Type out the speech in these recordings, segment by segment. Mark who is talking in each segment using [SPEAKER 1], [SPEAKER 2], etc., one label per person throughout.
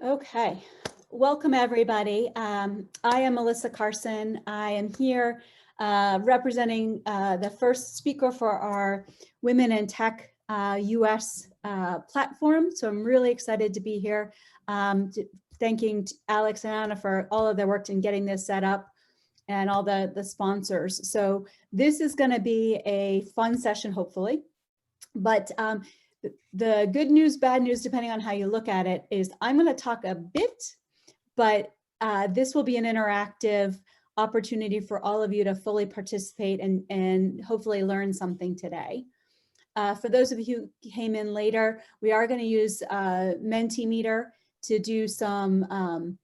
[SPEAKER 1] Okay, welcome everybody. I am Melissa Carson. I am here representing the first speaker for our Women in Tech US platform. So I'm really excited to be here. Thanking Alex and Anna for all of their work in getting this set up and all the sponsors. So this is going to be a fun session, hopefully. But the good news, bad news, depending on how you look at it, is I'm going to talk a bit, but this will be an interactive opportunity for all of you to fully participate and hopefully learn something today. For those of you who came in later, we are going to use Mentimeter to do some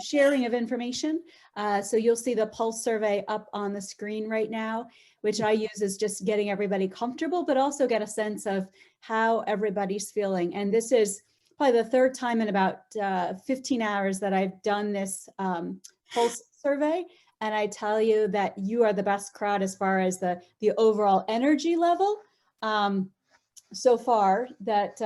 [SPEAKER 1] sharing of information. So you'll see the pulse survey up on the screen right now, which I use is just getting everybody comfortable, but also get a sense of how everybody's feeling. And this is probably the third time in about 15 hours that I've done this pulse survey. And I tell you that you are the best crowd as far as the overall energy level so far that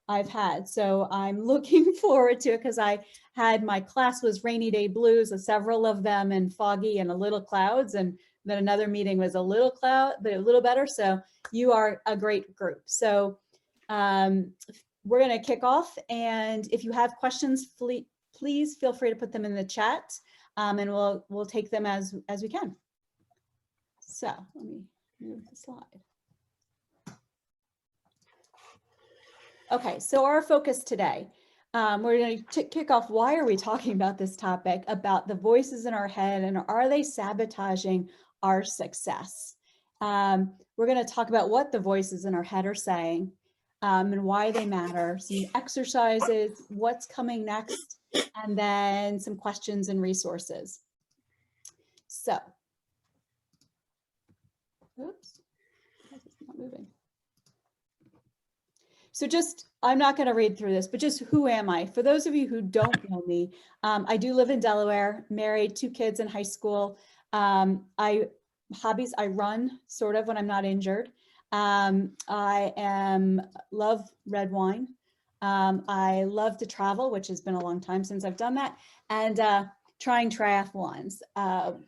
[SPEAKER 1] I've had. So I'm looking forward to it because I had my class was rainy day blues, several of them and foggy and a little clouds. And then another meeting was a little cloud, but a little better. So you are a great group. So we're going to kick off. And if you have questions, please feel free to put them in the chat and we'll take them as we can. So let me move the slide. Okay, so our focus today, we're going to kick off, why are we talking about this topic, about the voices in our head and are they sabotaging our success? We're going to talk about what the voices in our head are saying and why they matter, some exercises, what's coming next, and then some questions and resources. So, oops, it's not moving. So just, I'm not going to read through this, but just who am I? For those of you who don't know me, I do live in Delaware, married, 2 kids in high school. Hobbies, I run sort of when I'm not injured. Love red wine. I love to travel, which has been a long time since I've done that. And trying triathlons.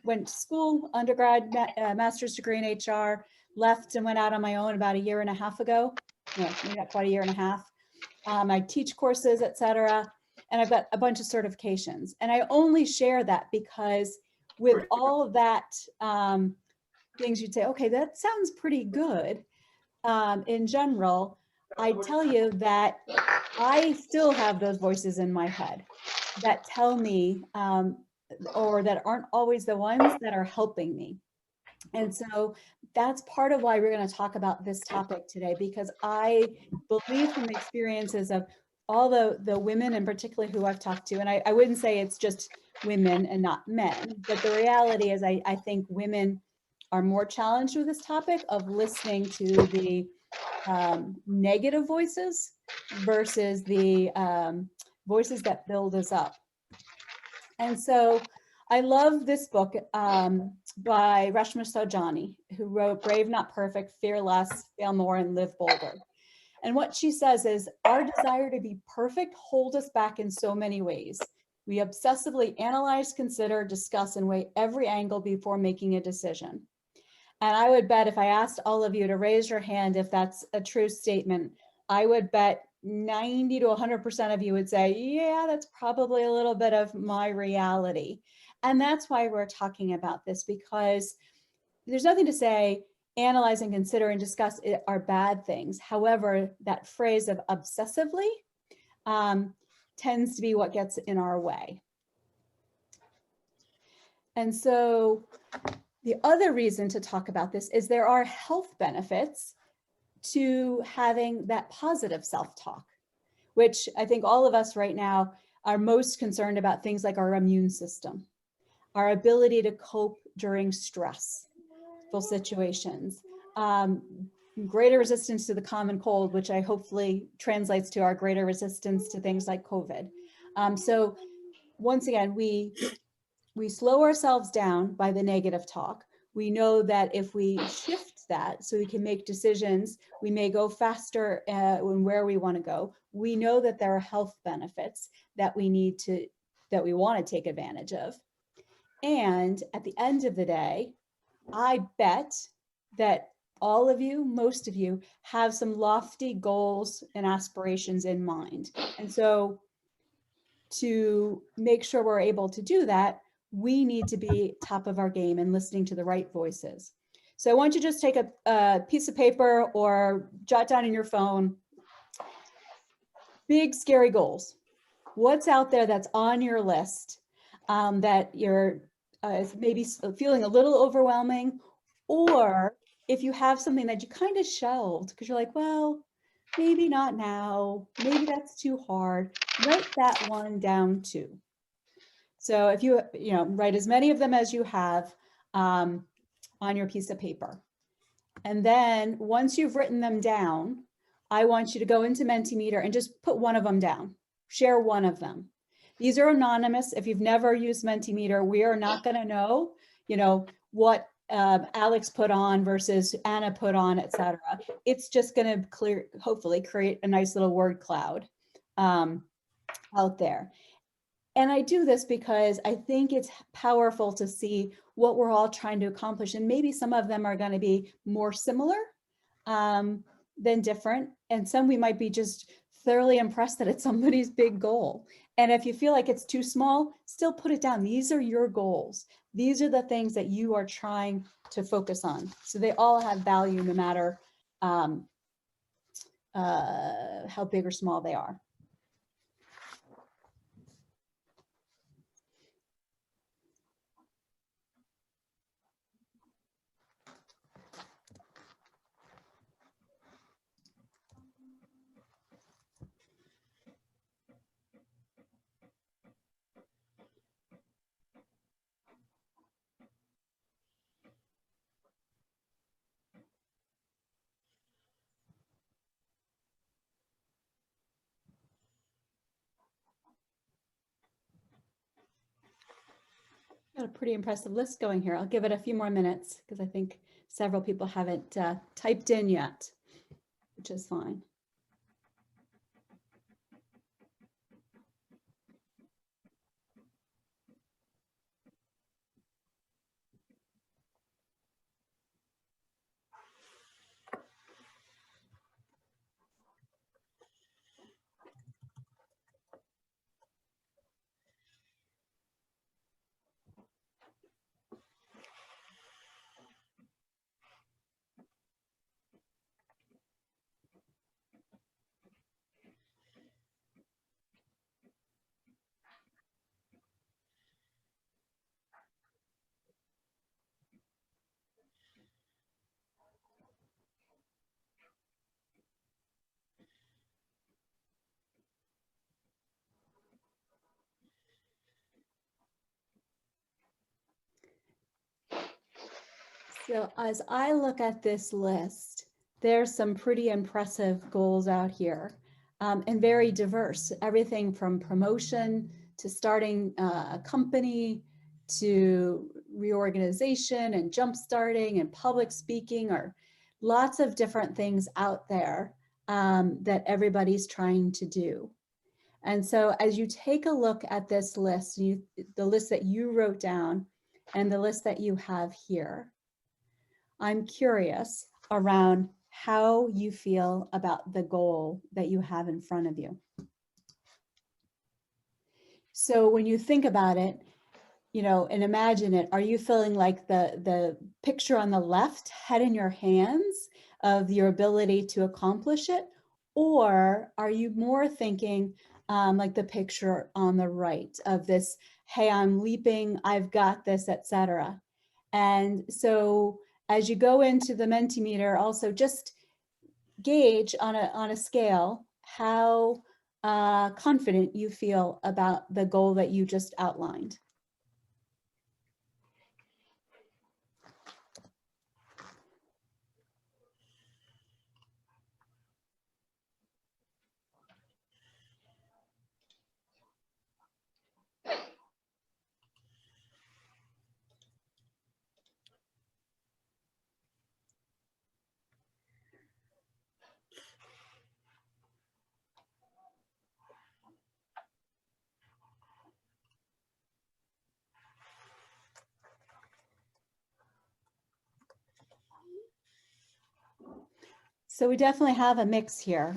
[SPEAKER 1] Went to school, undergrad, master's degree in HR, left and went out on my own about 1.5 years ago. No, maybe not quite 1.5 years. I teach courses, etc. And I've got a bunch of certifications. And I only share that because with all of that things you'd say, okay, that sounds pretty good. In general, I tell you that I still have those voices in my head that tell me or that aren't always the ones that are helping me. And so that's part of why we're going to talk about this topic today, because I believe from the experiences of all the women in particular who I've talked to, and I wouldn't say it's just women and not men, but the reality is I think women are more challenged with this topic of listening to the negative voices versus the voices that build us up. And so I love this book by Reshma Saujani, who wrote Brave Not Perfect, Fear Less, Fail More, and Live Bolder. And what she says is, our desire to be perfect holds us back in so many ways. We obsessively analyze, consider, discuss, and weigh every angle before making a decision. And I would bet if I asked all of you to raise your hand if that's a true statement, I would bet 90 to 100% of you would say, yeah, that's probably a little bit of my reality. And that's why we're talking about this, because there's nothing to say analyze and consider and discuss are bad things. However, that phrase of obsessively tends to be what gets in our way. And so the other reason to talk about this is there are health benefits to having that positive self-talk, which I think all of us right now are most concerned about, things like our immune system, our ability to cope during stressful situations, greater resistance to the common cold, which I hopefully translates to our greater resistance to things like COVID. So once again, we slow ourselves down by the negative talk. We know that if we shift that so we can make decisions. We may go faster when where we want to go. We know that there are health benefits that we want to take advantage of. And at the end of the day, I bet that all of you, most of you, have some lofty goals and aspirations in mind. And so to make sure we're able to do that, we need to be top of our game and listening to the right voices. So I want you to just take a piece of paper or jot down in your phone, big scary goals. What's out there that's on your list that you're maybe feeling a little overwhelming, or if you have something that you kind of shelved because you're like, well, maybe not now, maybe that's too hard, write that one down too. So if you write as many of them as you have on your piece of paper. And then once you've written them down, I want you to go into Mentimeter and just put one of them down. Share one of them. These are anonymous. If you've never used Mentimeter, we are not going to know, what Alex put on versus Anna put on, etc. It's just going to hopefully create a nice little word cloud out there. And I do this because I think it's powerful to see what we're all trying to accomplish. And maybe some of them are going to be more similar than different. And some we might be just thoroughly impressed that it's somebody's big goal. And if you feel like it's too small, still put it down. These are your goals. These are the things that you are trying to focus on. So they all have value no matter how big or small they are. Got a pretty impressive list going here. I'll give it a few more minutes because I think several people haven't typed in yet, which is fine. So as I look at this list, there's some pretty impressive goals out here and very diverse. Everything from promotion to starting a company to reorganization and jump starting and public speaking, or lots of different things out there that everybody's trying to do. And so as you take a look at this list, the list that you wrote down and the list that you have here, I'm curious around how you feel about the goal that you have in front of you. So when you think about it, and imagine it, are you feeling like the picture on the left, head in your hands, of your ability to accomplish it? Or are you more thinking like the picture on the right of this, hey, I'm leaping, I've got this, etc. And so as you go into the Mentimeter, also just gauge on a scale how confident you feel about the goal that you just outlined. So we definitely have a mix here.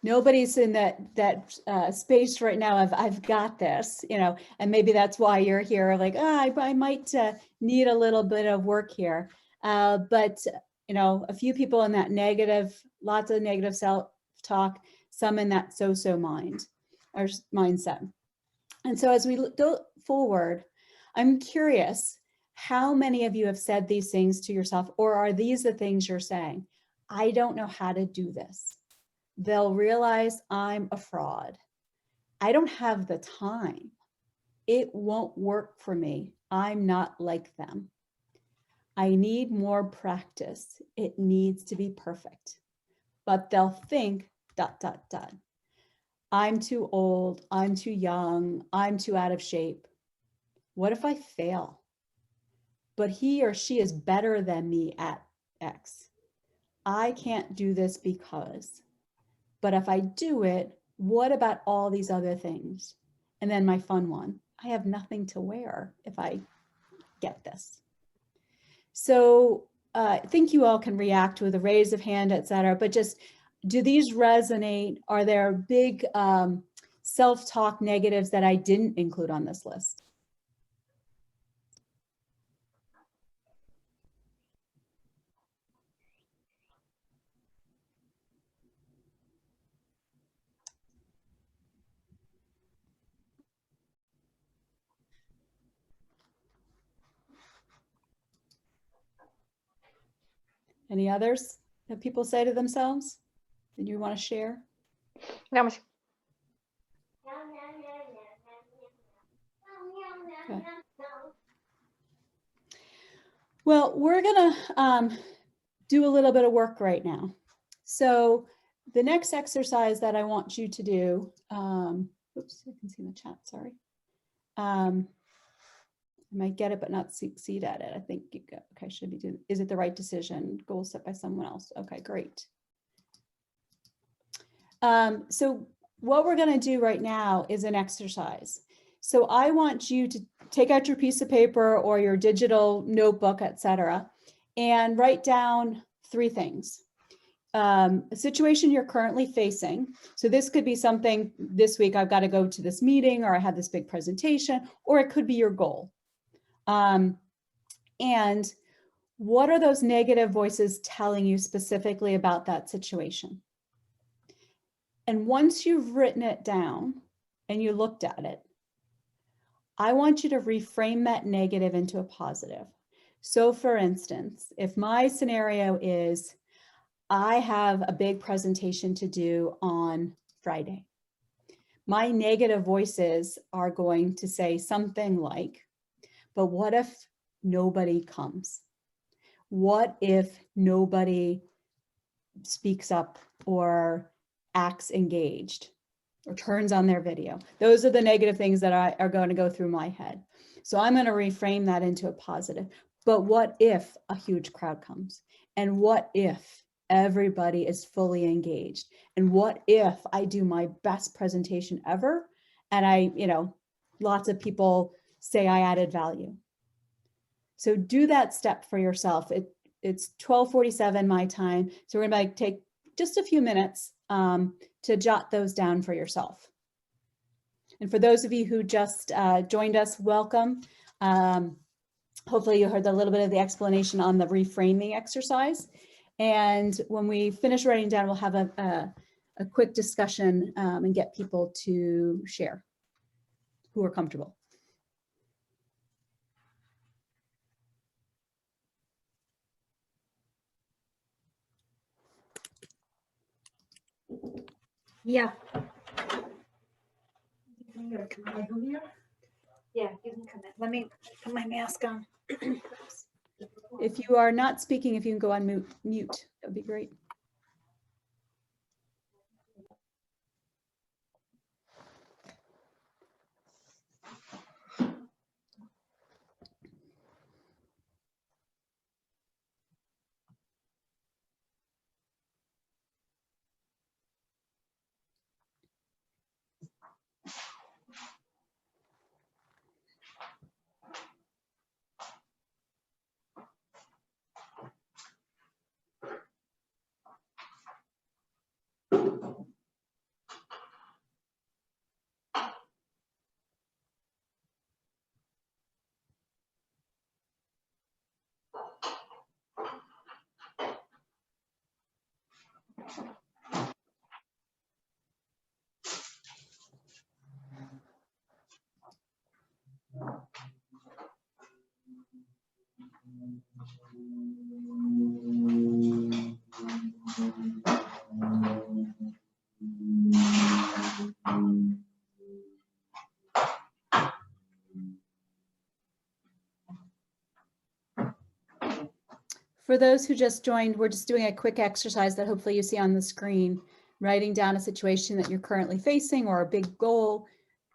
[SPEAKER 1] Nobody's in that space right now of I've got this, and maybe that's why you're here. Like, I might need a little bit of work here. But a few people in that negative, lots of negative self-talk, some in that so-so mind or mindset. And so as we go forward, I'm curious, how many of you have said these things to yourself, or are these the things you're saying? I don't know how to do this. They'll realize I'm a fraud. I don't have the time. It won't work for me. I'm not like them. I need more practice. It needs to be perfect. But they'll think ... I'm too old. I'm too young. I'm too out of shape. What if I fail? But he or she is better than me at X. I can't do this because. But if I do it, what about all these other things? And then my fun one, I have nothing to wear if I get this. So I think you all can react with a raise of hand, et cetera, but just, do these resonate? Are there big self-talk negatives that I didn't include on this list? Any others that people say to themselves that you want to share?
[SPEAKER 2] No.
[SPEAKER 1] Okay. Well, we're going to do a little bit of work right now. So the next exercise that I want you to do, oops, I can see the chat, sorry. I might get it, but not succeed at it. I think you go, okay, should be doing, is it the right decision? Goal set by someone else. Okay, great. So what we're going to do right now is an exercise. So I want you to take out your piece of paper or your digital notebook, etc., and write down 3 things. A situation you're currently facing. So this could be something, this week I've got to go to this meeting, or I have this big presentation, or it could be your goal. And what are those negative voices telling you specifically about that situation? And once you've written it down and you looked at it, I want you to reframe that negative into a positive. So for instance, if my scenario is, I have a big presentation to do on Friday, my negative voices are going to say something like, but what if nobody comes? What if nobody speaks up or acts engaged or turns on their video? Those are the negative things that are going to go through my head. So I'm going to reframe that into a positive. But what if a huge crowd comes? And what if everybody is fully engaged? And what if I do my best presentation ever and lots of people say I added value? So do that step for yourself. It's 12:47 my time. So we're going to take just a few minutes to jot those down for yourself. And for those of you who just joined us, welcome. Hopefully you heard a little bit of the explanation on the reframing exercise. And when we finish writing down, we'll have a quick discussion and get people to share who are comfortable.
[SPEAKER 3] Yeah. Yeah, you can come in. Let me put my mask on.
[SPEAKER 1] If you are not speaking, if you can go on mute, that would be great. For those who just joined, we're just doing a quick exercise that hopefully you see on the screen, writing down a situation that you're currently facing or a big goal,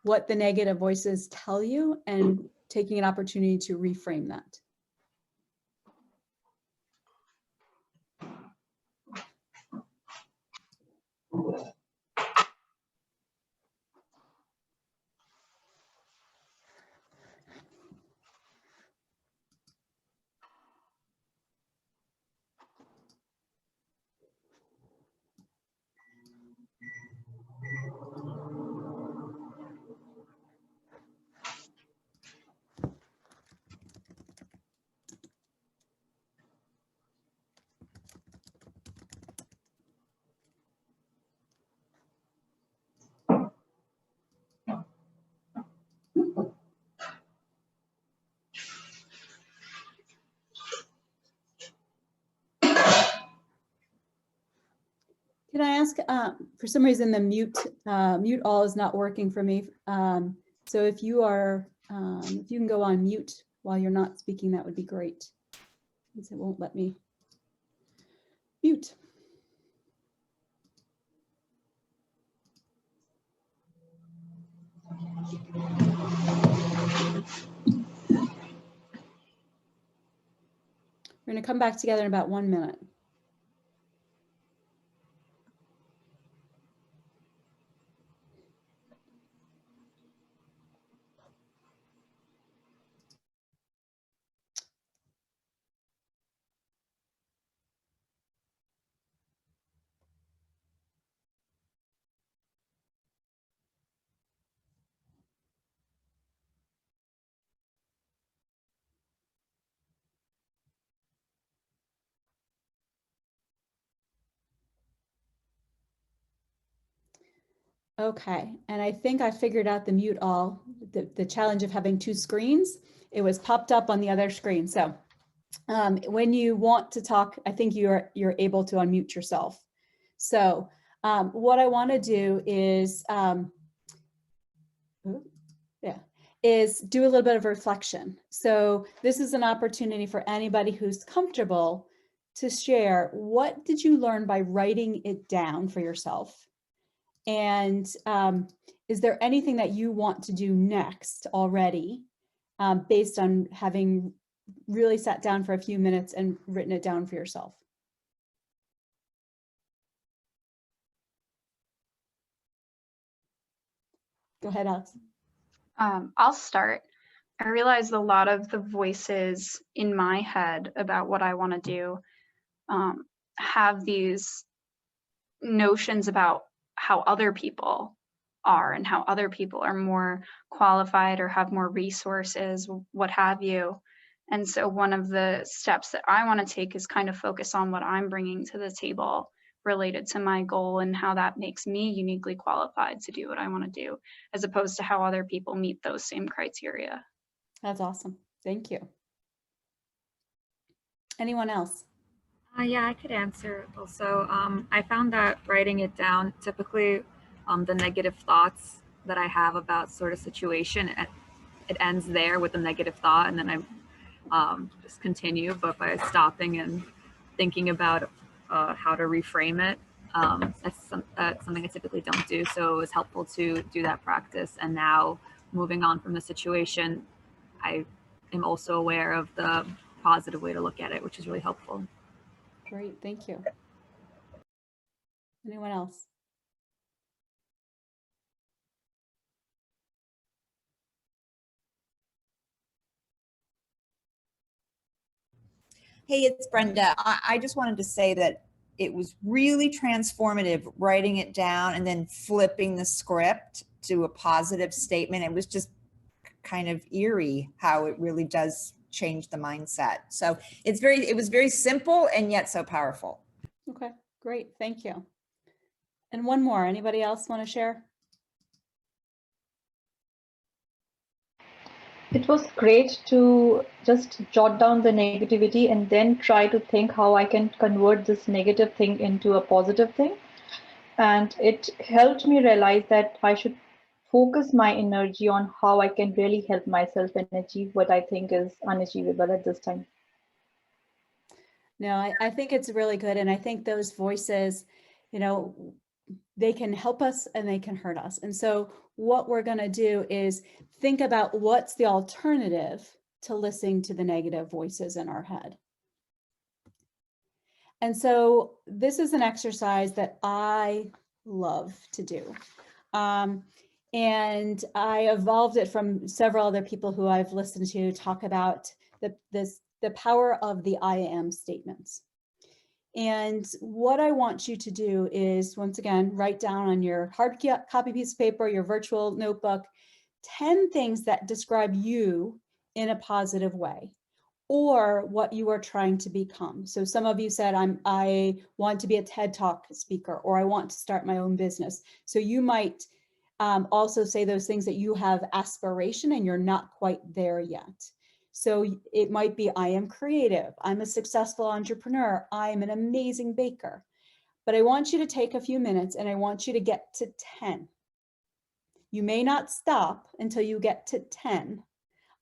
[SPEAKER 1] what the negative voices tell you, and taking an opportunity to reframe that. Can I ask, for some reason, the mute all is not working for me. So if you can go on mute while you're not speaking, that would be great. Because it won't let me mute. We're going to come back together in about 1 minute. Okay, and I think I figured out the mute all, the challenge of having two screens. It was popped up on the other screen. So when you want to talk, I think you're able to unmute yourself. So what I want to do is, is do a little bit of reflection. So this is an opportunity for anybody who's comfortable to share, what did you learn by writing it down for yourself? And is there anything that you want to do next already based on having really sat down for a few minutes and written it down for yourself? Go ahead, Alex.
[SPEAKER 2] I'll start. I realized a lot of the voices in my head about what I want to do have these notions about how other people are and how other people are more qualified or have more resources, what have you. And so one of the steps that I want to take is kind of focus on what I'm bringing to the table related to my goal and how that makes me uniquely qualified to do what I want to do, as opposed to how other people meet those same criteria.
[SPEAKER 1] That's awesome. Thank you. Anyone else?
[SPEAKER 4] Yeah, I could answer also. I found that writing it down, typically the negative thoughts that I have about sort of situation, it ends there with a negative thought, and then I just continue. But by stopping and thinking about how to reframe it, that's something I typically don't do. So it was helpful to do that practice. And now moving on from the situation, I am also aware of the positive way to look at it, which is really helpful.
[SPEAKER 1] Great, thank you. Anyone else?
[SPEAKER 5] Hey, it's Brenda. I just wanted to say that it was really transformative writing it down and then flipping the script to a positive statement. It was just kind of eerie how it really does change the mindset. So it was very simple and yet so powerful.
[SPEAKER 1] Okay, great, thank you. And one more, anybody else want to share?
[SPEAKER 6] It was great to just jot down the negativity and then try to think how I can convert this negative thing into a positive thing. And it helped me realize that I should focus my energy on how I can really help myself and achieve what I think is unachievable at this time.
[SPEAKER 1] No, I think it's really good. And I think those voices, you know, they can help us and they can hurt us. And so what we're going to do is think about what's the alternative to listening to the negative voices in our head. And so this is an exercise that I love to do. And I evolved it from several other people who I've listened to talk about the power of the I am statements. And what I want you to do is, once again, write down on your hard copy piece of paper, your virtual notebook, 10 things that describe you in a positive way, or what you are trying to become. So some of you said, I want to be a TED Talk speaker, or I want to start my own business. So you might also say those things that you have aspiration and you're not quite there yet. So it might be, I am creative, I'm a successful entrepreneur, I am an amazing baker. But I want you to take a few minutes and I want you to get to 10. You may not stop until you get to 10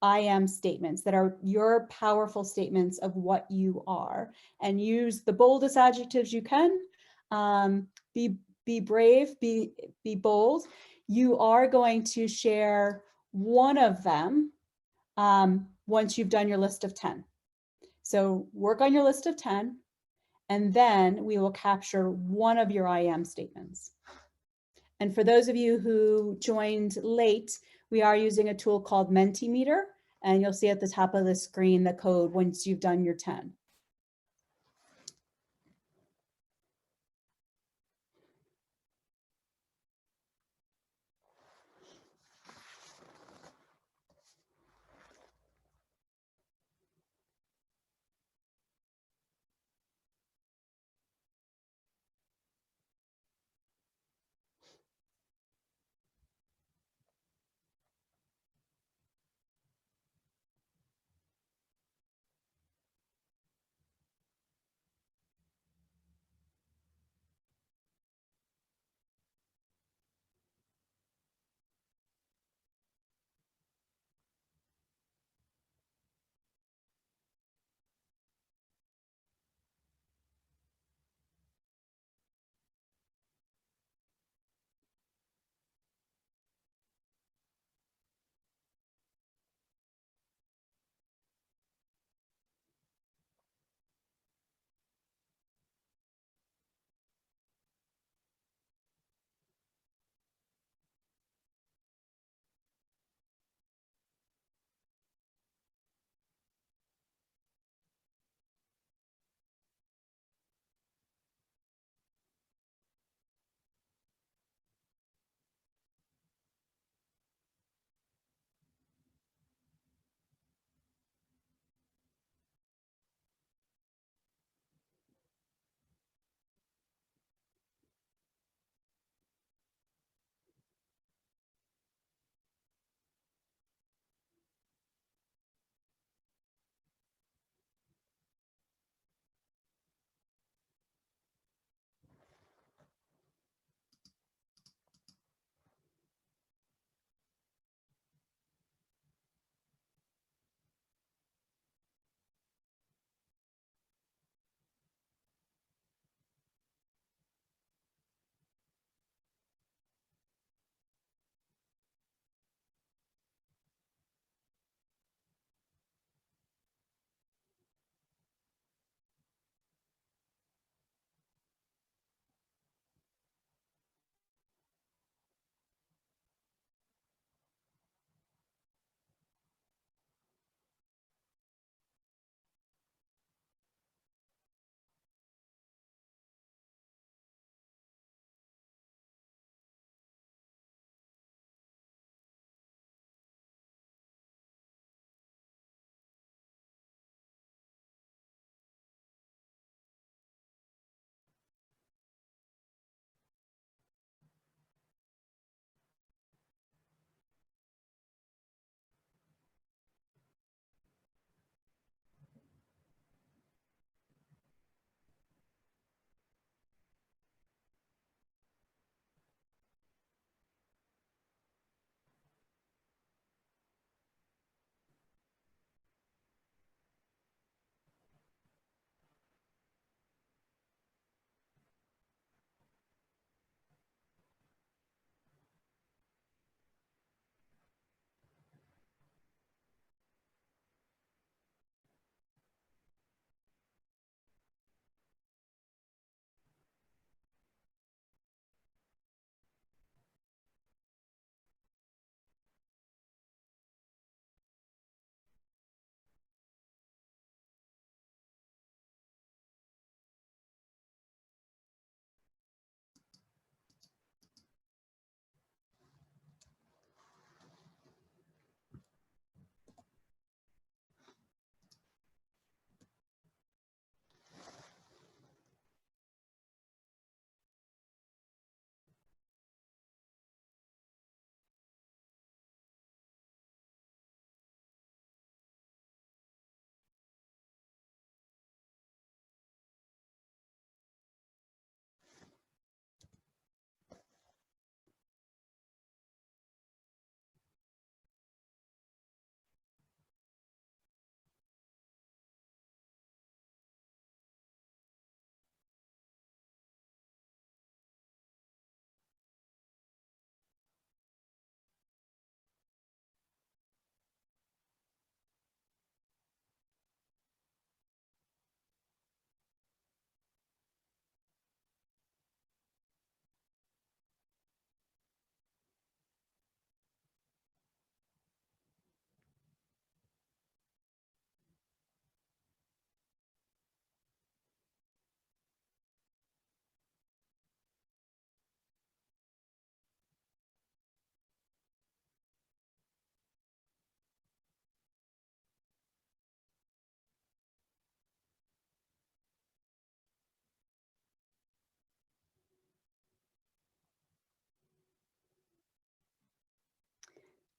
[SPEAKER 1] I am statements that are your powerful statements of what you are, and use the boldest adjectives you can. Be brave, be bold. You are going to share one of them once you've done your list of 10. So work on your list of 10, and then we will capture one of your I am statements. And for those of you who joined late, we are using a tool called Mentimeter, and you'll see at the top of the screen the code once you've done your 10.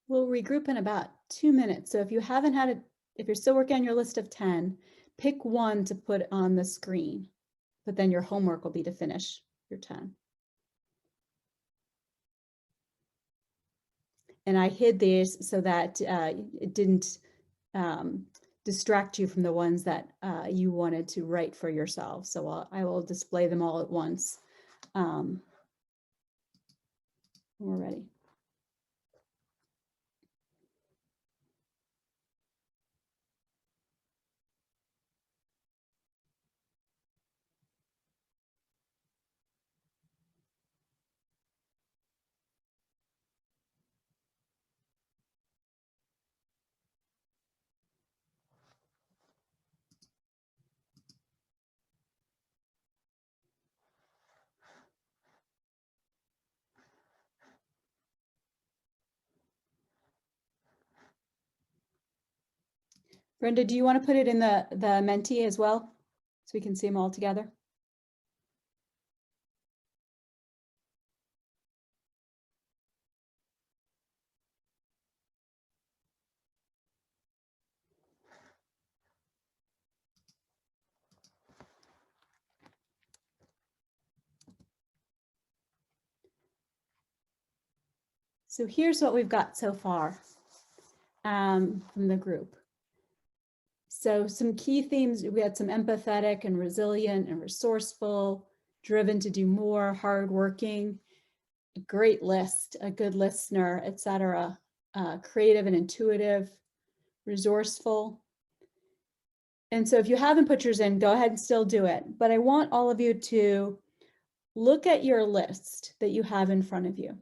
[SPEAKER 1] We'll regroup in about 2 minutes. So if you haven't had it, if you're still working on your list of 10, pick one to put on the screen, but then your homework will be to finish your 10. And I hid these so that it didn't distract you from the ones that you wanted to write for yourself. So I will display them all at once when we're ready. Brenda, do you want to put it in the Menti as well, so we can see them all together? So here's what we've got so far from the group. So some key themes, we had some empathetic and resilient and resourceful, driven to do more, hardworking, a great list, a good listener, etc. Creative and intuitive, resourceful. And so if you haven't put yours in, go ahead and still do it. But I want all of you to look at your list that you have in front of you.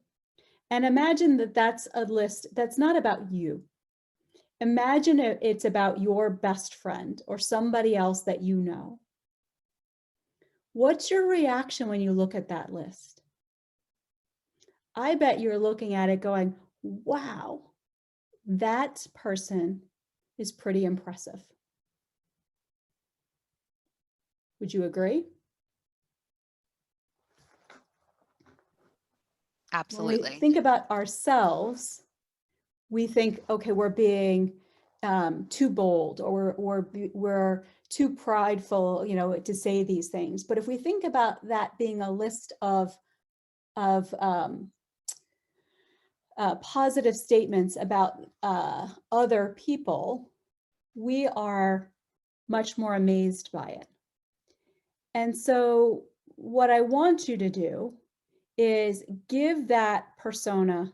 [SPEAKER 1] And imagine that that's a list that's not about you. Imagine it's about your best friend or somebody else that you know. What's your reaction when you look at that list? I bet you're looking at it going, wow, that person is pretty impressive. Would you agree?
[SPEAKER 7] Absolutely.
[SPEAKER 1] When we think about ourselves, we think, okay, we're being too bold, or we're too prideful, you know, to say these things. But if we think about that being a list of positive statements about other people, we are much more amazed by it. And so what I want you to do is give that persona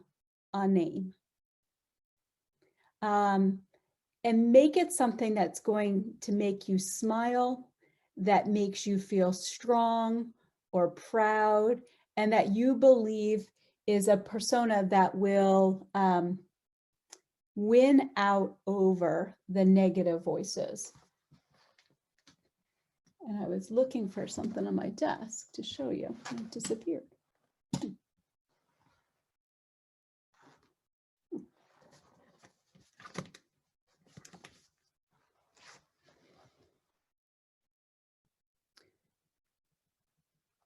[SPEAKER 1] a name. And make it something that's going to make you smile, that makes you feel strong or proud, and that you believe is a persona that will win out over the negative voices. And I was looking for something on my desk to show you, and it disappeared.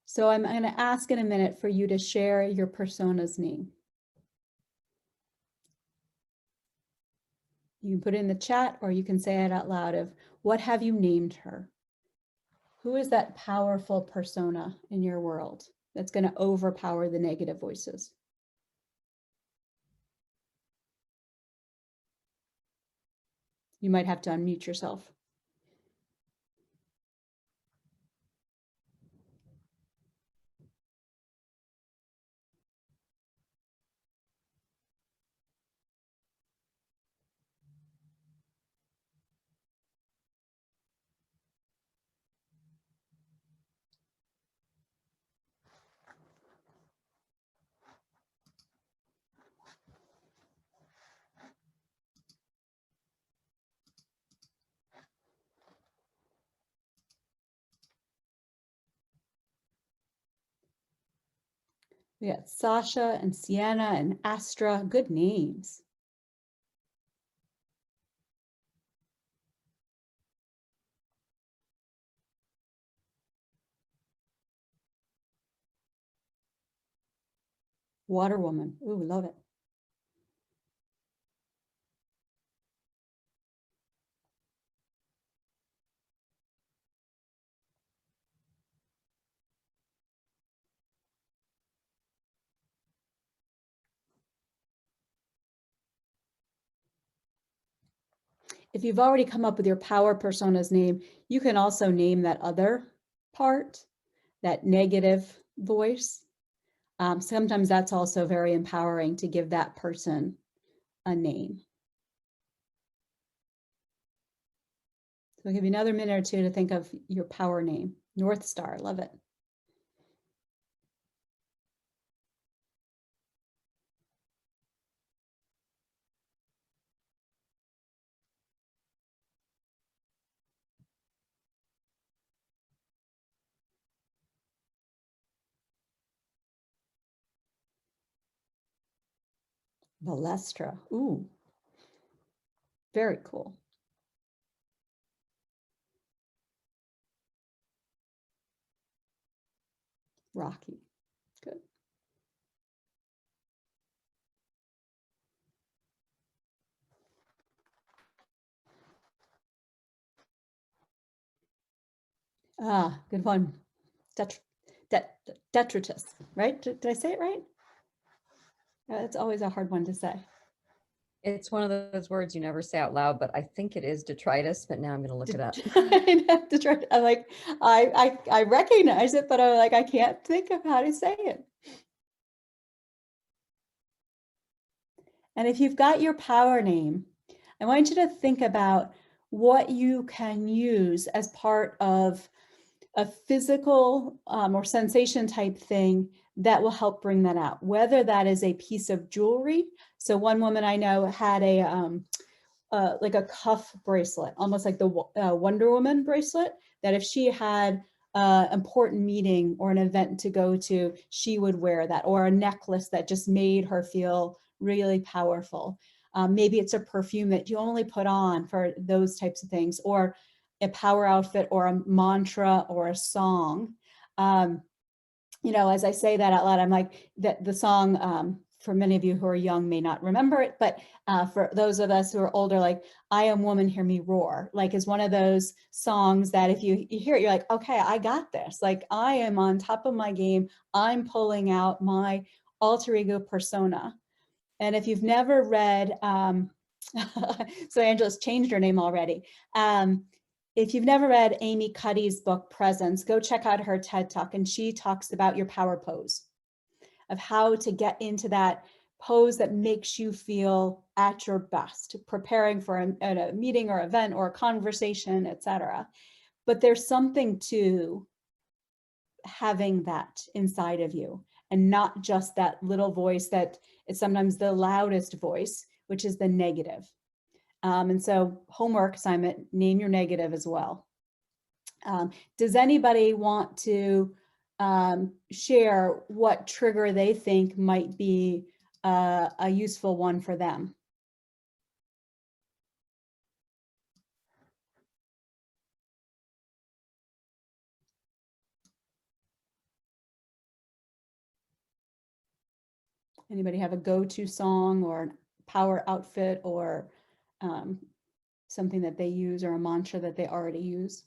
[SPEAKER 1] So I'm going to ask in a minute for you to share your persona's name. You can put it in the chat, or you can say it out loud of, what have you named her? Who is that powerful persona in your world that's going to overpower the negative voices? You might have to unmute yourself. We got Sasha and Sienna and Astra, good names. Water Woman, ooh, love it. if you've already come up with your power persona's name, you can also name that other part, that negative voice. Sometimes that's also very empowering to give that person a name. So I'll give you another minute or two to think of your power name. North Star, love it. Balestra, ooh, very cool. Rocky, good. Ah, good one. Detritus, right? Did I say it right? It's always a hard one to say.
[SPEAKER 7] It's one of those words you never say out loud, but I think it is detritus, but now I'm going to look it up.
[SPEAKER 1] Detritus. I'm like, I recognize it, but I'm like, I can't think of how to say it. And if you've got your power name, I want you to think about what you can use as part of a physical or sensation type thing that will help bring that out, whether that is a piece of jewelry. So one woman I know had a like a cuff bracelet, almost like the Wonder Woman bracelet, that if she had an important meeting or an event to go to, she would wear that, or a necklace that just made her feel really powerful. Maybe it's a perfume that you only put on for those types of things, or a power outfit, or a mantra, or a song. You know, as I say that out loud, I'm like, that the song, for many of you who are young may not remember it, but for those of us who are older, like I Am Woman, Hear Me Roar, like is one of those songs that if you hear it, you're like, okay, I got this. Like I am on top of my game. I'm pulling out my alter ego persona. And if you've never read, so Angela's changed her name already. If you've never read Amy Cuddy's book, Presence, go check out her TED Talk. And she talks about your power pose, of how to get into that pose that makes you feel at your best, preparing for a meeting or event or a conversation, etc. But there's something to having that inside of you, and not just that little voice that is sometimes the loudest voice, which is the negative. And so homework assignment, name your negative as well. Does anybody want to share what trigger they think might be a useful one for them? Anybody have a go-to song or power outfit, or something that they use, or a mantra that they already use?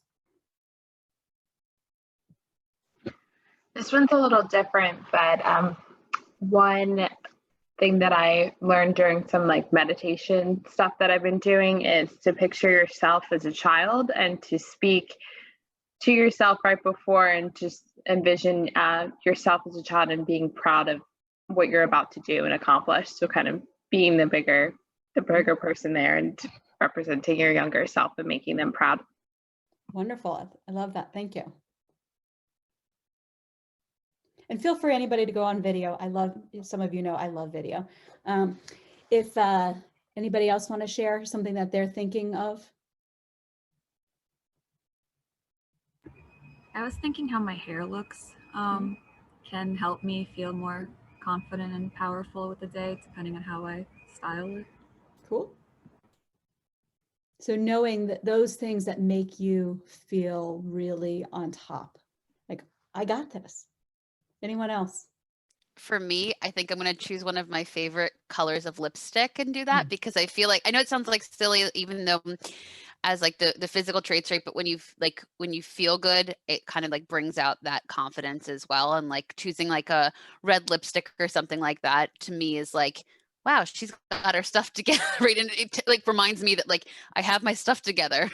[SPEAKER 8] This one's a little different, but one thing that I learned during some like meditation stuff that I've been doing is to picture yourself as a child and to speak to yourself right before, and just envision yourself as a child and being proud of what you're about to do and accomplish. So kind of being the bigger person there and representing your younger self and making them proud. Wonderful.
[SPEAKER 1] I love that. Thank you. And feel free, anybody, to go on video. I love, some of you know I love video. If anybody else want to share something that they're thinking of?
[SPEAKER 4] I was thinking how my hair looks can help me feel more confident and powerful with the day, depending on how I style it.
[SPEAKER 1] Cool. So knowing that those things that make you feel really on top, like, I got this. Anyone else?
[SPEAKER 9] For me, I think I'm going to choose one of my favorite colors of lipstick and do that, because I feel like, I know it sounds like silly, even though as like the physical traits, right? But when you feel good, it kind of like brings out that confidence as well. And like choosing like a red lipstick or something like that, to me, is like wow, she's got her stuff together, right? And it like reminds me that like I have my stuff together.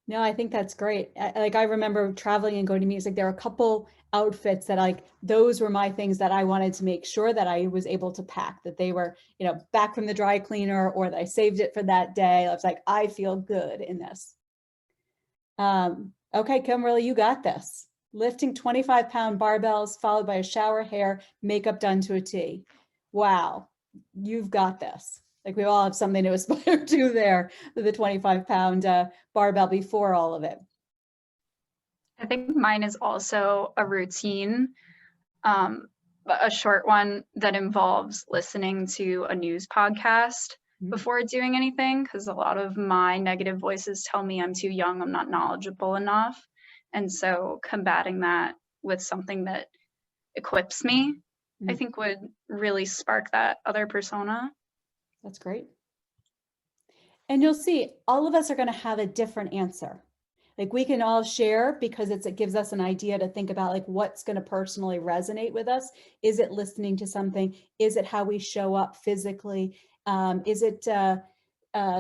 [SPEAKER 1] No, I think that's great. Like I remember traveling and going to meetings, like there are a couple outfits that like, those were my things that I wanted to make sure that I was able to pack, that they were, you know, back from the dry cleaner, or that I saved it for that day. I was like, I feel good in this. Okay, Kimberly, you got this. Lifting 25-pound barbells followed by a shower, hair, makeup done to a T. Wow, you've got this. Like we all have something to aspire to there with the 25-pound barbell before all of it.
[SPEAKER 2] I think mine is also a routine, but a short one that involves listening to a news podcast before doing anything, because a lot of my negative voices tell me I'm too young, I'm not knowledgeable enough. And so combating that with something that equips me, I think would really spark that other persona.
[SPEAKER 1] That's great. And you'll see all of us are going to have a different answer. Like we can all share because it gives us an idea to think about like what's going to personally resonate with us. Is it listening to something? Is it how we show up physically? Is it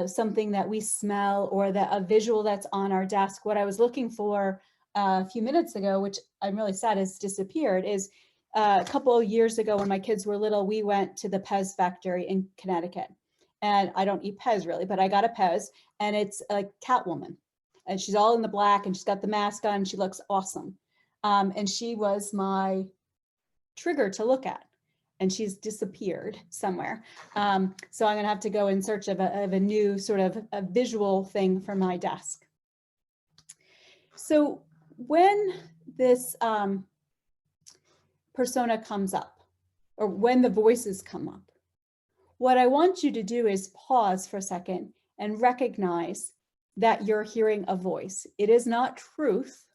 [SPEAKER 1] something that we smell, or a visual that's on our desk? What I was looking for a few minutes ago, which I'm really sad has disappeared, is a couple of years ago when my kids were little, we went to the Pez factory in Connecticut. And I don't eat Pez really, but I got a Pez, and it's a Catwoman. And she's all in the black, and she's got the mask on. She looks awesome. And she was my trigger to look at, and she's disappeared somewhere. So I'm going to have to go in search of a new sort of a visual thing for my desk. So when this persona comes up, or when the voices come up, what I want you to do is pause for a second and recognize that you're hearing a voice. It is not truth.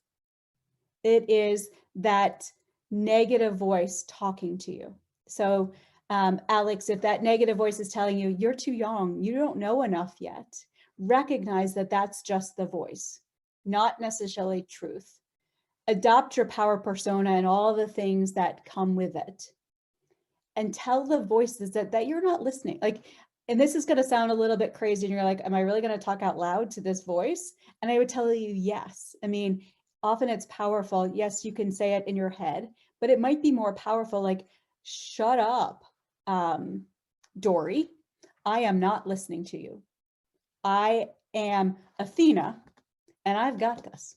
[SPEAKER 1] It is that negative voice talking to you. So Alex, if that negative voice is telling you, you're too young, you don't know enough yet, recognize that that's just the voice, not necessarily truth. Adopt your power persona and all the things that come with it. And tell the voices that you're not listening. Like, and this is going to sound a little bit crazy, and you're like, am I really going to talk out loud to this voice? And I would tell you, yes. I mean, often it's powerful. Yes, you can say it in your head, but it might be more powerful, like, shut up, Dory. I am not listening to you. I am Athena, and I've got this.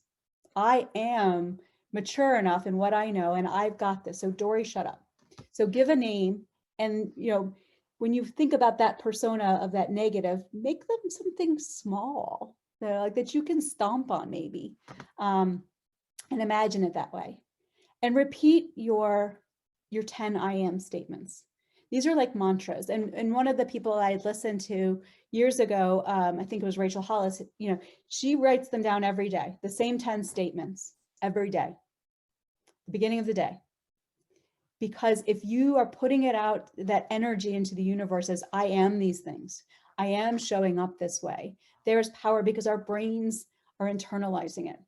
[SPEAKER 1] I am mature enough in what I know, and I've got this. So Dory, shut up. So give a name, and you know, when you think about that persona of that negative, make them something small, like that you can stomp on maybe, and imagine it that way. And repeat your 10 I am statements. These are like mantras. And one of the people I had listened to years ago, I think it was Rachel Hollis, you know, she writes them down every day, the same 10 statements every day, the beginning of the day. Because if you are putting it out, that energy into the universe as I am these things, I am showing up this way, there's power because our brains are internalizing it.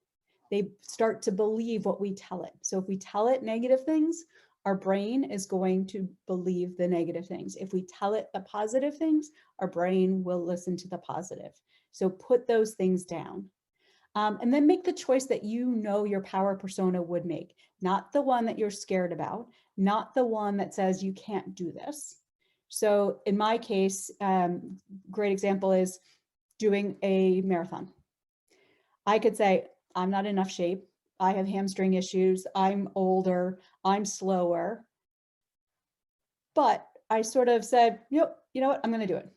[SPEAKER 1] They start to believe what we tell it. So if we tell it negative things, our brain is going to believe the negative things. If we tell it the positive things, our brain will listen to the positive. So put those things down. And then make the choice that you know your power persona would make, not the one that you're scared about, not the one that says you can't do this. So in my case, great example is doing a marathon. I could say, I'm not in enough shape. I have hamstring issues. I'm older. I'm slower. But I sort of said, you know what, I'm going to do it.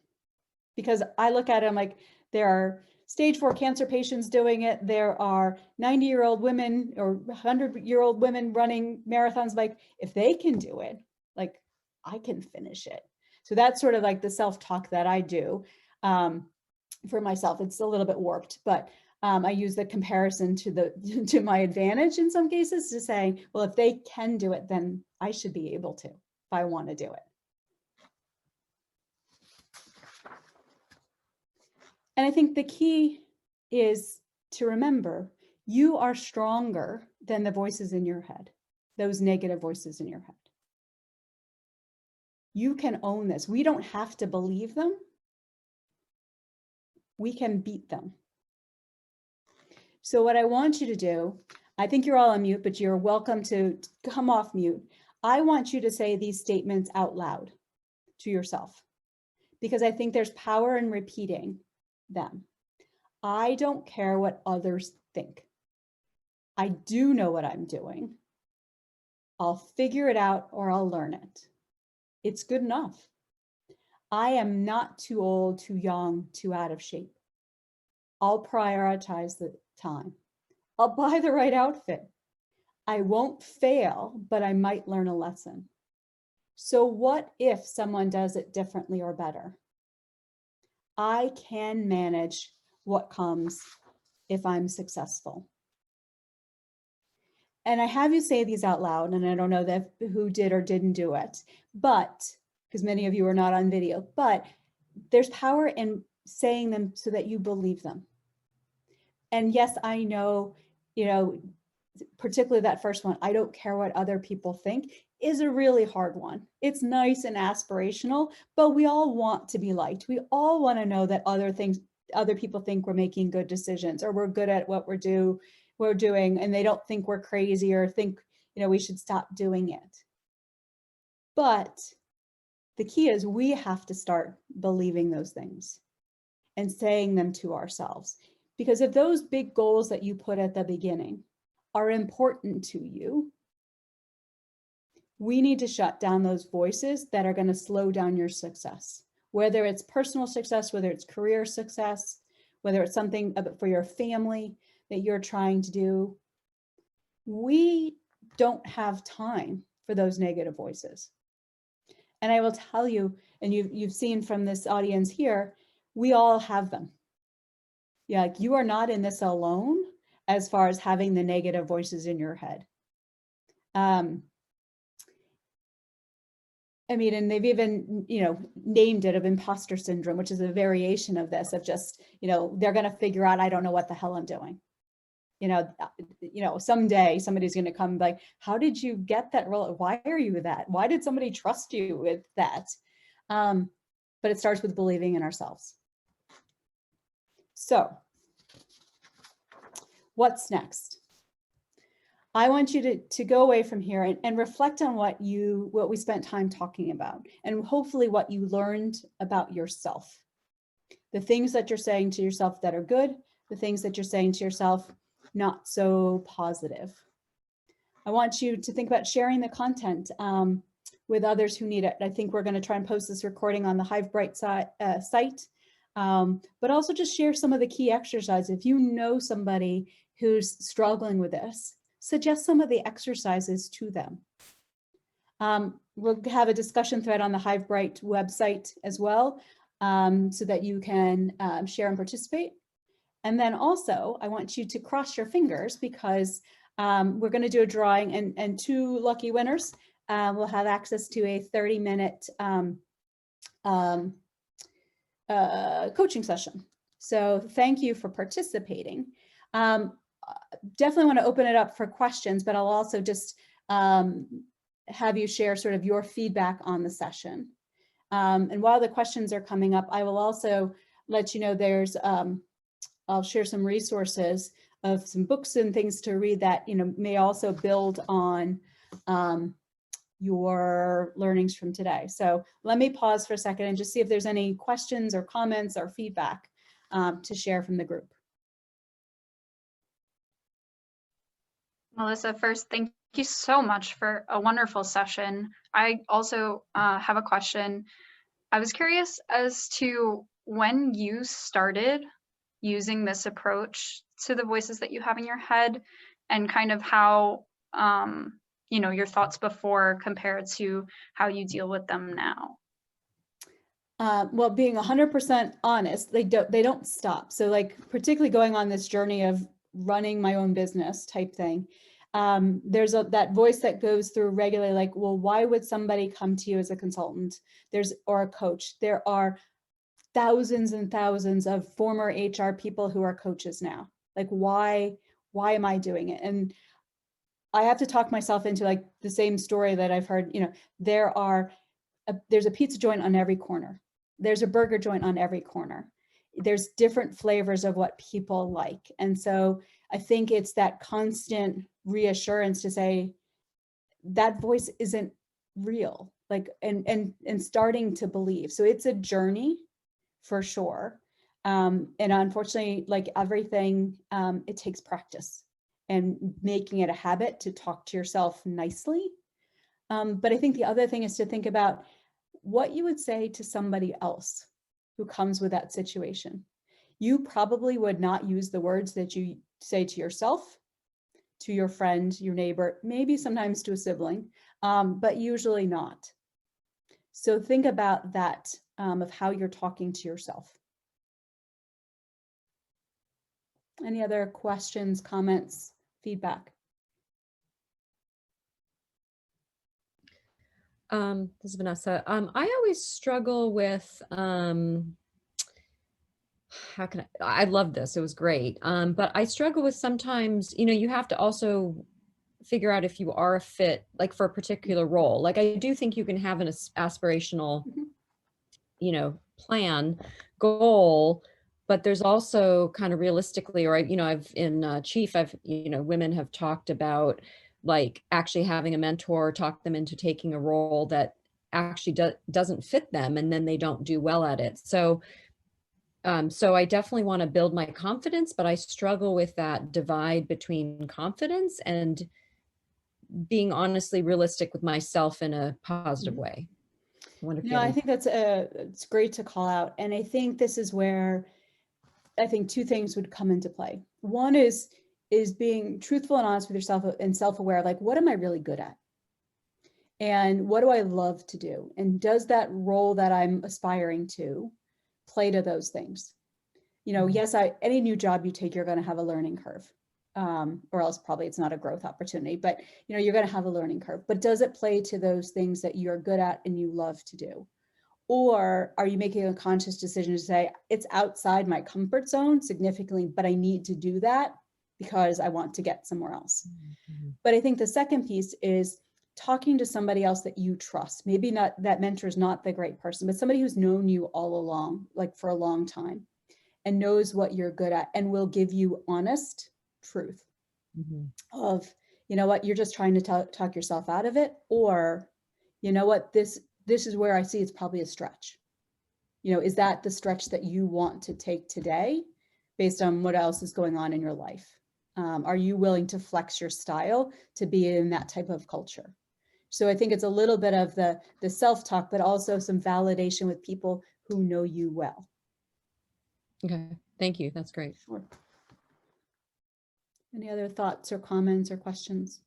[SPEAKER 1] Because I look at it, I'm like, there are stage 4 cancer patients doing it. There are 90-year-old women or 100-year-old women running marathons. Like, if they can do it, like, I can finish it. So that's sort of like the self-talk that I do for myself. It's a little bit warped, but I use the comparison to my advantage in some cases to say, well, if they can do it, then I should be able to, if I want to do it. And I think the key is to remember you are stronger than the voices in your head, those negative voices in your head. You can own this. We don't have to believe them. We can beat them. So what I want you to do, I think you're all on mute, but you're welcome to come off mute. I want you to say these statements out loud to yourself, because I think there's power in repeating them. I don't care what others think. I do know what I'm doing. I'll figure it out or I'll learn it. It's good enough. I am not too old, too young, too out of shape. I'll prioritize the time. I'll buy the right outfit. I won't fail, but I might learn a lesson. So what if someone does it differently or better? I can manage what comes if I'm successful. And I have you say these out loud, and I don't know that who did or didn't do it, but because many of you are not on video, but there's power in saying them so that you believe them. And yes, I know, particularly that first one, I don't care what other people think, is a really hard one. It's nice and aspirational, but we all want to be liked. We all want to know that other people think we're making good decisions, or we're good at what we're doing, and they don't think we're crazy or think, we should stop doing it. But the key is we have to start believing those things and saying them to ourselves. Because if those big goals that you put at the beginning are important to you, we need to shut down those voices that are going to slow down your success, whether it's personal success, whether it's career success, whether it's something for your family that you're trying to do. We don't have time for those negative voices. And I will tell you, and you've seen from this audience here, we all have them. Yeah, like you are not in this alone as far as having the negative voices in your head. And they've even, named it of imposter syndrome, which is a variation of this, of just, they're going to figure out, I don't know what the hell I'm doing. Someday somebody's going to come like, how did you get that role? Why are you that? Why did somebody trust you with that? But it starts with believing in ourselves. So what's next? I want you to go away from here and reflect on what we spent time talking about, and hopefully what you learned about yourself. The things that you're saying to yourself that are good, the things that you're saying to yourself not so positive. I want you to think about sharing the content with others who need it. I think we're going to try and post this recording on the HiveBright site, but also just share some of the key exercises. If you know somebody who's struggling with this, suggest some of the exercises to them. We'll have a discussion thread on the HiveBright website as well, so that you can share and participate. And then also, I want you to cross your fingers, because we're going to do a drawing, and 2 lucky winners will have access to a 30-minute coaching session. So thank you for participating. Definitely want to open it up for questions, but I'll also just have you share sort of your feedback on the session. And while the questions are coming up, I will also let you know there's, I'll share some resources of some books and things to read that, may also build on your learnings from today. So let me pause for a second and just see if there's any questions or comments or feedback to share from the group.
[SPEAKER 2] Melissa, first, thank you so much for a wonderful session. I also have a question. I was curious as to when you started using this approach to the voices that you have in your head, and kind of how, your thoughts before compared to how you deal with them now.
[SPEAKER 1] Well, being 100% honest, they don't stop. So like, particularly going on this journey of running my own business type thing, there's that voice that goes through regularly, like, well, why would somebody come to you as a consultant? Or a coach? There are thousands and thousands of former HR people who are coaches now. Like, why am I doing it? And I have to talk myself into like the same story that I've heard, there are there's a pizza joint on every corner. There's a burger joint on every corner. There's different flavors of what people like. And so I think it's that constant reassurance to say that voice isn't real, like, and starting to believe. So it's a journey for sure. And unfortunately, like everything, it takes practice and making it a habit to talk to yourself nicely. But I think the other thing is to think about what you would say to somebody else who comes with that situation. You probably would not use the words that you say to yourself, to your friend, your neighbor, maybe sometimes to a sibling, but usually not. So think about that, of how you're talking to yourself. Any other questions, comments, feedback?
[SPEAKER 7] This is Vanessa. I always struggle with, how can I love this. It was great. But I struggle with sometimes, you have to also figure out if you are a fit, like for a particular role. Like I do think you can have an aspirational, plan, goal, but there's also kind of realistically, or I've in Chief, women have talked about like actually having a mentor talk them into taking a role that actually doesn't fit them, and then they don't do well at it. So I definitely want to build my confidence, but I struggle with that divide between confidence and being honestly realistic with myself in a positive way. I wonder if you
[SPEAKER 1] No,
[SPEAKER 7] have
[SPEAKER 1] I
[SPEAKER 7] any-
[SPEAKER 1] think it's great to call out. And I think this is where I think two things would come into play. One is being truthful and honest with yourself and self-aware, like what am I really good at? And what do I love to do? And does that role that I'm aspiring to play to those things? Yes, any new job you take, you're going to have a learning curve, or else probably it's not a growth opportunity, but you're going to have a learning curve. But does it play to those things that you're good at and you love to do? Or are you making a conscious decision to say, it's outside my comfort zone significantly, but I need to do that because I want to get somewhere else? But I think the second piece is talking to somebody else that you trust. Maybe not that mentor is not the great person, but somebody who's known you all along, like for a long time, and knows what you're good at and will give you honest truth of, what, you're just trying to talk yourself out of it, or, what, this is where I see it's probably a stretch. Is that the stretch that you want to take today based on what else is going on in your life? Are you willing to flex your style to be in that type of culture? So I think it's a little bit of the self-talk, but also some validation with people who know you well.
[SPEAKER 7] Okay, thank you. That's great.
[SPEAKER 1] Sure. Any other thoughts or comments or questions?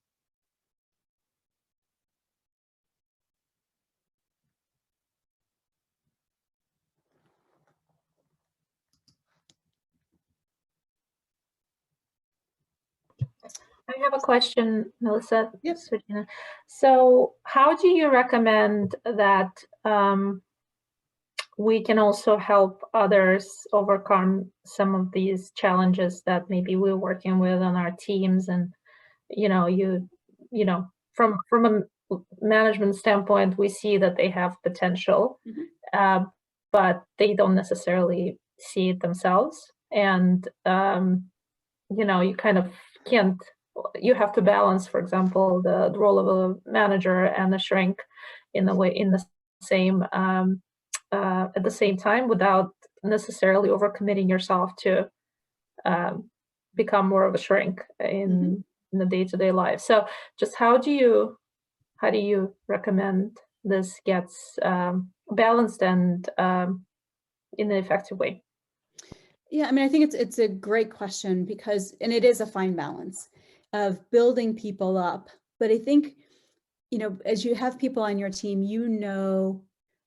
[SPEAKER 3] I have a question, Melissa.
[SPEAKER 1] Yep.
[SPEAKER 3] So how do you recommend that we can also help others overcome some of these challenges that maybe we're working with on our teams? And, from a management standpoint, we see that they have potential, but they don't necessarily see it themselves. And, you kind of can't, you have to balance, for example, the role of a manager and a shrink in the same, at the same time, without necessarily overcommitting yourself to become more of a shrink in the day-to-day life. So just how do you recommend this gets balanced and in an effective way?
[SPEAKER 1] Yeah, I mean, I think it's a great question because, and it is a fine balance of building people up. But I think, as you have people on your team,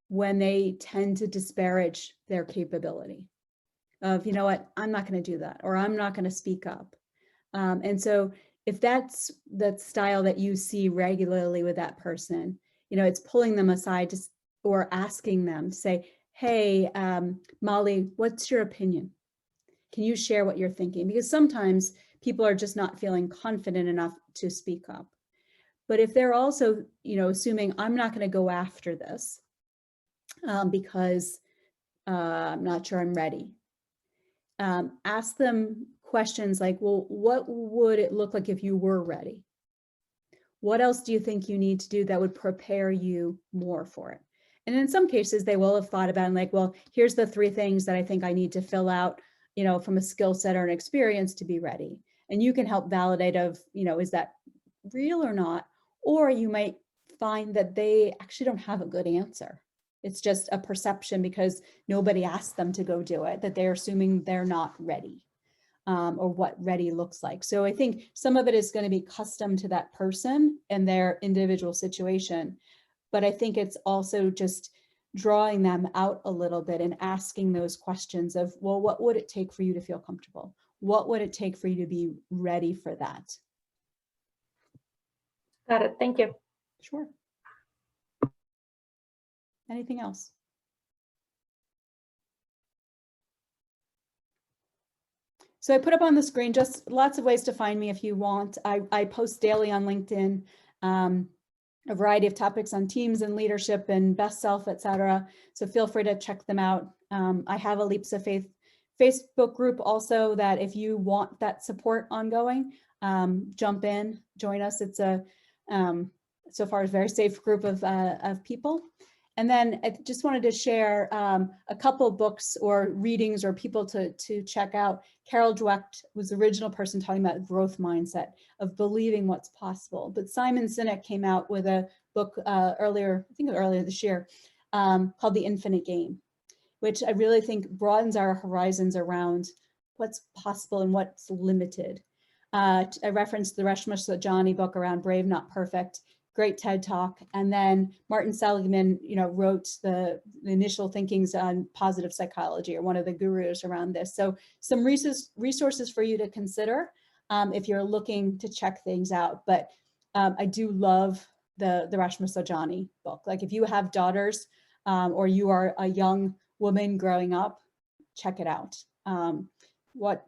[SPEAKER 1] when they tend to disparage their capability of, what, I'm not going to do that, or I'm not going to speak up. And so if that's the style that you see regularly with that person, it's pulling them aside or asking them to say, hey, Molly, what's your opinion? Can you share what you're thinking? Because sometimes people are just not feeling confident enough to speak up. But if they're also, assuming I'm not going to go after this, because I'm not sure I'm ready. Ask them questions like, well, what would it look like if you were ready? What else do you think you need to do that would prepare you more for it? And in some cases, they will have thought about and like, well, here's the 3 things that I think I need to fill out, you know, from a skill set or an experience to be ready. And you can help validate of, you know, is that real or not? Or you might find that they actually don't have a good answer. It's just a perception because nobody asked them to go do it, that they're assuming they're not ready. Or what ready looks like. So I think some of it is going to be custom to that person and their individual situation. But I think it's also just drawing them out a little bit and asking those questions of, well, what would it take for you to feel comfortable? What would it take for you to be ready for that?
[SPEAKER 3] Got it. Thank you.
[SPEAKER 1] Sure. Anything else? So I put up on the screen just lots of ways to find me if you want. I post daily on LinkedIn, a variety of topics on teams and leadership and best self, etc. So feel free to check them out. I have a Leaps of Faith Facebook group also that if you want that support ongoing, jump in, join us. It's a, so far, a very safe group of people. And then I just wanted to share a couple books or readings or people to check out. Carol Dweck was the original person talking about growth mindset of believing what's possible. But Simon Sinek came out with a book earlier this year, called The Infinite Game, which I really think broadens our horizons around what's possible and what's limited. I referenced the Reshma Saujani book around Brave, Not Perfect. Great TED Talk. And then Martin Seligman, you know, wrote the initial thinkings on positive psychology, or one of the gurus around this. So some resources for you to consider if you're looking to check things out. But I do love the Reshma Saujani book. Like if you have daughters or you are a young woman growing up, check it out.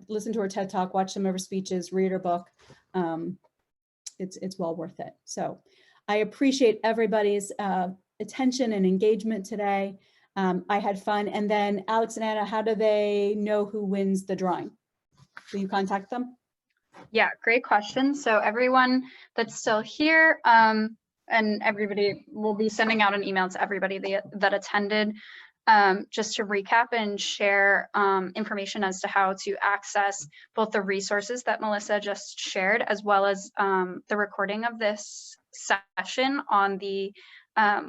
[SPEAKER 1] Listen to her TED Talk, watch some of her speeches, read her book. It's well worth it. So I appreciate everybody's attention and engagement today. I had fun. And then Alex and Anna, how do they know who wins the drawing? Will you contact them?
[SPEAKER 2] Yeah, great question. So everyone that's still here, and everybody will be sending out an email to everybody that attended, just to recap and share information as to how to access both the resources that Melissa just shared, as well as the recording of this session on the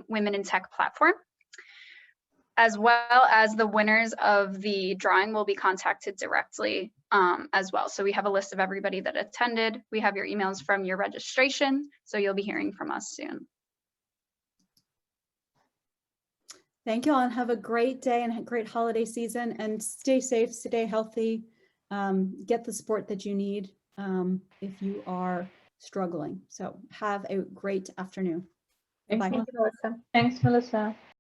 [SPEAKER 2] Women in Tech platform, as well as the winners of the drawing will be contacted directly as well. So we have a list of everybody that attended. We have your emails from your registration, so you'll be hearing from us soon.
[SPEAKER 1] Thank you all, and have a great day and a great holiday season, and stay safe, stay healthy, get the support that you need if you are struggling. So have a great afternoon.
[SPEAKER 3] Thank
[SPEAKER 1] Bye.
[SPEAKER 3] you, Melissa.
[SPEAKER 6] Thanks, Melissa.